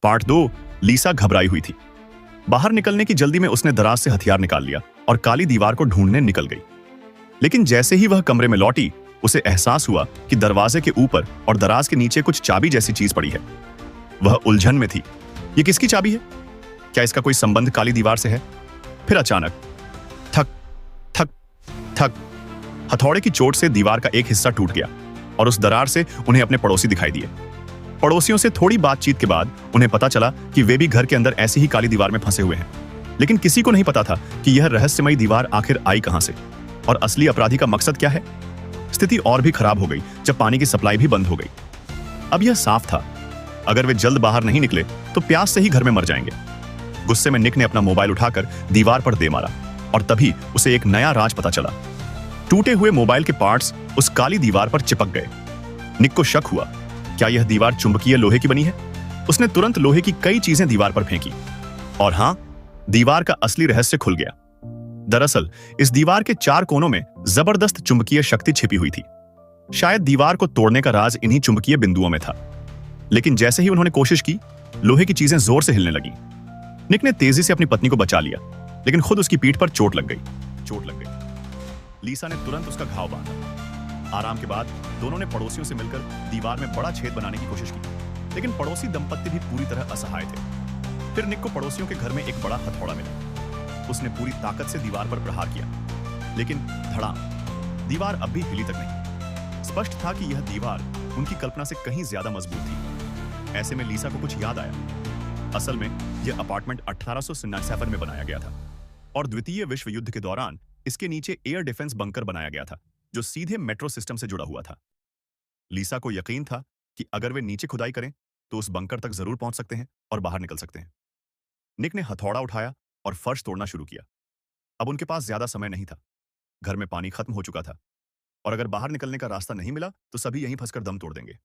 Part 2। लीसा घबराई हुई थी। बाहर निकलने की जल्दी में उसने दराज से हथियार निकाल लिया और काली दीवार को ढूंढने निकल गई। लेकिन जैसे ही वह कमरे में लौटी, उसे एहसास हुआ कि दरवाजे के ऊपर और दराज के नीचे कुछ चाबी जैसी चीज पड़ी है। वह उलझन में थी। ये किसकी चाबी है? क्या इसका कोई संबंध काली दीवार से है? फिर अचानक थक थक थक, हथौड़े की चोट से दीवार का एक हिस्सा टूट गया और उस दरार से उन्हें अपने पड़ोसी दिखाई दिए। पड़ोसियों से थोड़ी बातचीत के बाद उन्हें पता चला कि वे भी घर के अंदर ऐसी ही काली दीवार में फंसे हुए हैं। लेकिन किसी को नहीं पता था कि यह रहस्यमयी दीवार आखिर आई कहां से और असली अपराधी का मकसद क्या है। स्थिति और भी खराब हो गई जब पानी की सप्लाई भी बंद हो गई। अब यह साफ था, अगर वे जल्द बाहर नहीं निकले तो प्यास से ही घर में मर जाएंगे। गुस्से में निक ने अपना मोबाइल उठाकर दीवार पर दे मारा और तभी उसे एक नया राज पता चला। टूटे हुए मोबाइल के पार्ट्स उस काली दीवार पर चिपक गए। निक को शक हुआ, क्या यह दीवार चुंबकीय लोहे की बनी है? उसने तुरंत लोहे की कई चीजें दीवार पर फेंकी और हां, दीवार का असली रहस्य खुल गया। दरअसल इस दीवार के 4 कोनों में जबरदस्त चुंबकीय शक्ति छिपी हुई थी। शायद दीवार को तोड़ने का राज इन्हीं चुंबकीय बिंदुओं में था। लेकिन जैसे ही उन्होंने कोशिश की, लोहे की चीजें जोर से हिलने लगीं। निक ने तेजी से अपनी पत्नी को बचा लिया, लेकिन खुद उसकी पीठ पर चोट लग गई। लीसा ने तुरंत उसका घाव बांधा। आराम के बाद दोनों ने पड़ोसियों से मिलकर दीवार में बड़ा छेद बनाने की कोशिश की, लेकिन पड़ोसी दंपत्ति भी पूरी तरह असहाय थे। फिर निक को पड़ोसियों के घर में एक बड़ा हथौड़ा मिला। उसने पूरी ताकत से दीवार पर प्रहार किया, लेकिन धड़ाम, दीवार अब भी हिली तक नहीं। स्पष्ट था कि यह दीवार उनकी कल्पना से कहीं ज्यादा मजबूत थी। ऐसे में लीसा को कुछ याद आया। असल में यह अपार्टमेंट 1897 में बनाया गया था और द्वितीय विश्व युद्ध के दौरान इसके नीचे एयर डिफेंस बंकर बनाया गया था, जो सीधे मेट्रो सिस्टम से जुड़ा हुआ था। लीसा को यकीन था कि अगर वे नीचे खुदाई करें तो उस बंकर तक जरूर पहुंच सकते हैं और बाहर निकल सकते हैं। निक ने हथौड़ा उठाया और फर्श तोड़ना शुरू किया। अब उनके पास ज्यादा समय नहीं था। घर में पानी खत्म हो चुका था और अगर बाहर निकलने का रास्ता नहीं मिला तो सभी यहीं फंसकर दम तोड़ देंगे।